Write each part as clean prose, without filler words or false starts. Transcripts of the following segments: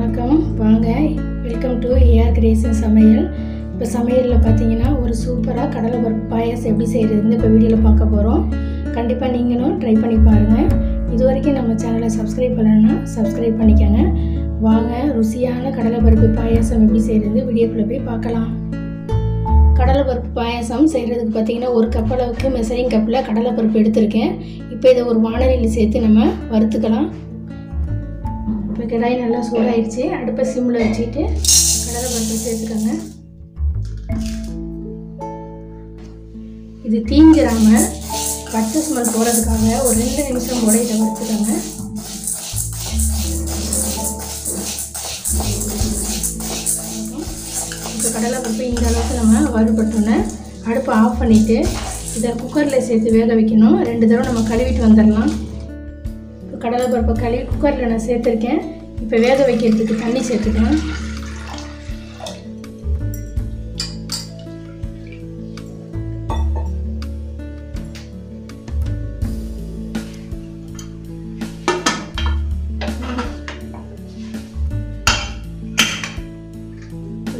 வணக்கம் வாங்க welcome to AR creation சமையல். இப்போ சமையலில் பார்த்தீங்கன்னா ஒரு சூப்பராக கடலை பருப்பு பாயாசம் எப்படி செய்கிறதுன்னு இப்போ வீடியோவில் பார்க்க போகிறோம். கண்டிப்பாக நீங்களும் ட்ரை பண்ணி பாருங்கள். இது வரைக்கும் நம்ம சேனலை சப்ஸ்கிரைப் பண்ணலைன்னா சப்ஸ்கிரைப் பண்ணிக்கோங்க. வாங்க ருசியான கடலை பருப்பு பாயாசம் எப்படி செய்கிறது வீடியோக்குள்ளே போய் பார்க்கலாம். கடலை பருப்பு பாயாசம் செய்கிறதுக்கு பார்த்தீங்கன்னா ஒரு கப் அளவுக்கு மெசரிங் கப்பில் கடலை பருப்பு எடுத்திருக்கேன். இப்போ இதை ஒரு வானலியில் சேர்த்து நம்ம வறுத்துக்கலாம். இப்போ கடாய் நல்லா சூடாயிடுச்சு. அடுப்பை சிம்மில் வச்சுட்டு கடலை பருப்பு சேர்த்துக்கோங்க. இது தீஞ்சிராமல் பச்சை ஸ்மெல் போகிறதுக்காக ஒரு 2 நிமிஷம் கூட இதை வறுத்துக்கோங்க. இப்போ கடலை பருப்பு இந்த அளவுக்கு நம்ம வறுபட்டோன்னே அடுப்பை ஆஃப் பண்ணிவிட்டு இதை குக்கரில் சேர்த்து வேக வைக்கணும். 2 தடவை நம்ம கழுவிட்டு வந்துடலாம். இப்போ கடலை பருப்பை கழுவி குக்கரில் நான் சேர்த்துருக்கேன். இப்போ வேக வைக்கிறதுக்கு தண்ணி சேர்த்துக்கலாம்.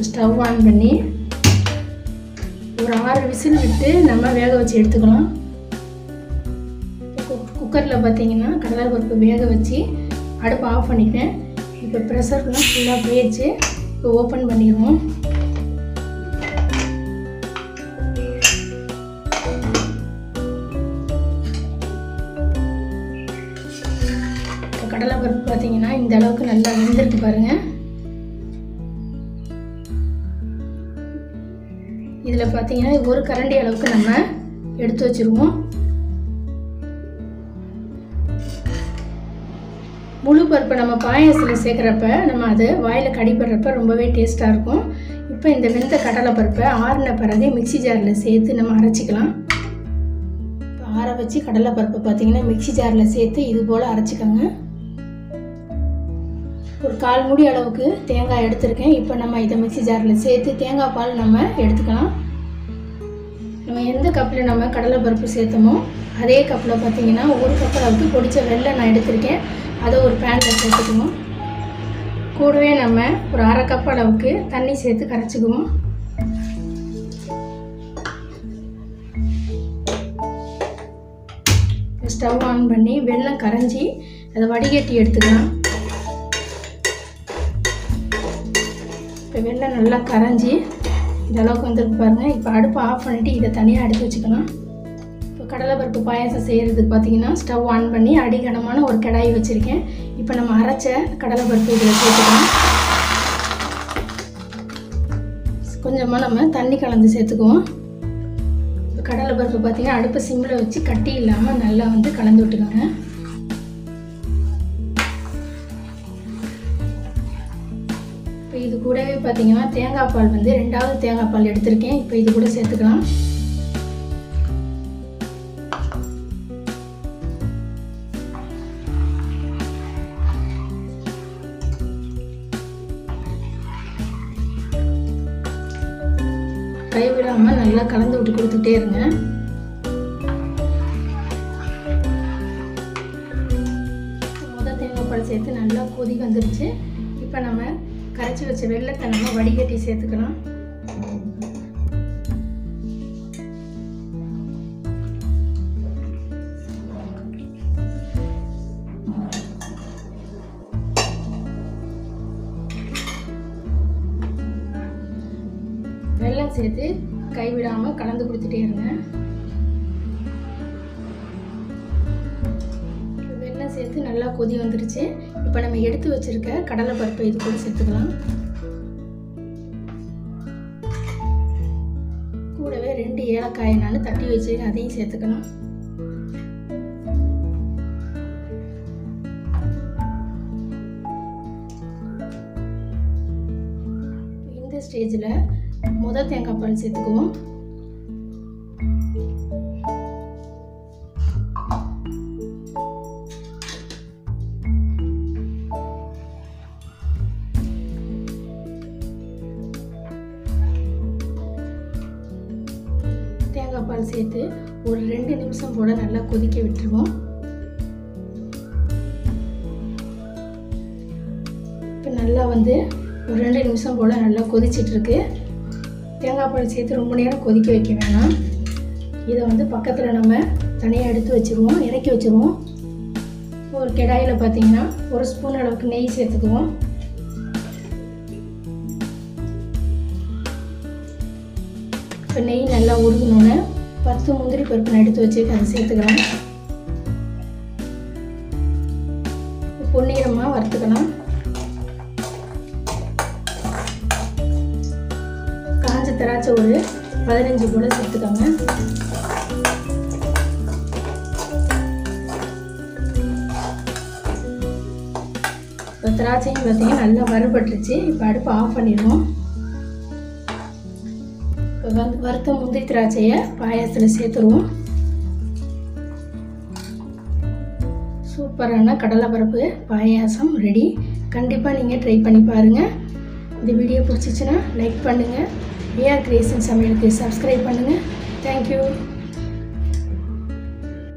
ஸ்டவ் ஆன் பண்ணி ஒரு 6 விசில் விட்டு நம்ம வேக வச்சு எடுத்துக்கலாம். குக்கரில் பார்த்தீங்கன்னா கடலை பருப்பு வேக வச்சு அடுப்பை ஆஃப் பண்ணிட்டேன். இப்போ ப்ரெஷர்லாம் ஃபுல்லாக போயிடுச்சு. இப்போ ஓப்பன் பண்ணிடுவோம். இப்போ கடலை பருப்பு பார்த்தீங்கன்னா இந்த அளவுக்கு நல்லா வெந்திருக்கு பாருங்கள். இதில் பார்த்தீங்கன்னா ஒரு கரண்டி அளவுக்கு நம்ம எடுத்து வச்சுருவோம். முழு பருப்பை நம்ம பாயாசத்தில் சேர்க்குறப்ப நம்ம அது வாயில் கடிப்படுறப்ப ரொம்பவே டேஸ்ட்டாக இருக்கும். இப்போ இந்த வெந்த கடலை பருப்பை ஆறின பிறகு மிக்சி ஜாரில் சேர்த்து நம்ம அரைச்சிக்கலாம். இப்போ ஆற வச்சு கடலை பருப்பை பார்த்தீங்கன்னா மிக்சி ஜாரில் சேர்த்து இது போல் அரைச்சிக்கோங்க. ஒரு 1/4 மூடி அளவுக்கு தேங்காய் எடுத்திருக்கேன். இப்போ நம்ம இதை மிக்சி ஜாரில் சேர்த்து தேங்காய் பால் நம்ம எடுத்துக்கலாம். நம்ம எந்த கப்பில் நம்ம கடலை பருப்பு சேர்த்தோமோ அதே கப்பில் பார்த்தீங்கன்னா ஒரு கப் அளவுக்கு பொடிச்ச வெல்லம் நான் எடுத்திருக்கேன். அதை ஒரு பேனில் சேர்த்துக்குவோம். கூடவே நம்ம ஒரு 1/2 கப் அளவுக்கு தண்ணி சேர்த்து கரைச்சிக்குவோம். ஸ்டவ் ஆன் பண்ணி வெல்லம் கரைஞ்சி அதை வடிகட்டி எடுத்துக்கலாம். இப்போ வெல்லம் நல்லா கரைஞ்சி இந்த அளவுக்கு வந்துருக்கு பாருங்கள். இப்போ அடுப்பை ஆஃப் பண்ணிவிட்டு இதை தனியாக எடுத்து வச்சுக்கலாம். கடலை பருப்பு பாயாசம் செய்கிறதுக்கு பார்த்தீங்கன்னா ஸ்டவ் ஆன் பண்ணி அடிகனமான ஒரு கடாய் வச்சுருக்கேன். இப்போ நம்ம அரைச்ச கடலை பருப்பு இதில் சேர்த்துக்கலாம். கொஞ்சமாக நம்ம தண்ணி கலந்து சேர்த்துக்குவோம். இப்போ கடலை பருப்பு பார்த்தீங்கன்னா அடுப்பை சிம்மில் வச்சு கட்டி இல்லாமல் நல்லா வந்து கலந்து விட்டுக்கோங்க. இப்போ இது கூடவே பார்த்தீங்கன்னா தேங்காய் பால் வந்து 2வது தேங்காய் பால் எடுத்திருக்கேன். இப்போ இது கூட சேர்த்துக்கலாம். கைவிடாமல் நல்லா கலந்து விட்டு கொடுத்துட்டே இருங்க. முதல் தேங்காய் பால் சேர்த்து நல்லா கொதி வந்துருச்சு. இப்போ நம்ம கரைச்சி வச்ச வெல்லத்தை நம்ம வடிகட்டி சேர்த்துக்கலாம். வெல்லம் சேர்த்து கைவிடாமல் கலந்து கொடுத்துட்டே இருங்க. வெல்லம் சேர்த்து நல்லா கொதி வந்துருச்சு. இப்போ நம்ம எடுத்து வச்சிருக்க கடலை பருப்பை இது கூட சேர்த்துக்கலாம். கூடவே 2 ஏலக்காயை நான் தட்டி வச்சிருக்கேன், அதையும் சேர்த்துக்கலாம். இந்த ஸ்டேஜில் முதல் தேங்காய் பால் சேர்த்துக்குவோம். தேங்காய் பால் சேர்த்து ஒரு 2 நிமிஷம் போல நல்லா கொதிக்க விட்டுருவோம். இப்போ நல்லா வந்து ஒரு 2 நிமிஷம் போல் நல்லா கொதிச்சிட்ருக்கு. தேங்காய் பால் சேர்த்து ரொம்ப நேரம் கொதிக்க வைக்க வேணாம். இதை வந்து பக்கத்தில் நம்ம தனியாக எடுத்து வச்சுருவோம், இறக்கி வச்சுருவோம். ஒரு கடாயில் பார்த்திங்கன்னா 1 ஸ்பூன் அளவுக்கு நெய் சேர்த்துக்குவோம். இப்போ நெய் நல்லா உருகணுன்னு 10 முந்திரி பருப்பு நான் எடுத்து வச்சு அதை சேர்த்துக்கலாம். பொன்னிறமாக வறுத்துக்கலாம். காஞ்ச திராட்சை ஒரு 15 போல் சேர்த்துக்கோங்க. இப்போ திராட்சையும் பார்த்தீங்கன்னா நல்லா வறுபட்டுருச்சு. இப்போ அடுப்பு ஆஃப் பண்ணிடுவோம். இப்போ வந்து வறுத்த முந்திரி திராட்சையை பாயாசத்தில் சேர்த்துருவோம். சூப்பரான கடலைப்பருப்பு பாயாசம் ரெடி. கண்டிப்பாக நீங்கள் ட்ரை பண்ணி பாருங்கள். இந்த வீடியோ பிடிச்சிச்சின்னா லைக் பண்ணுங்கள். ஏஆர் கிரியேஷன் சமையலுக்கு சப்ஸ்கிரைப் பண்ணுங்கள்.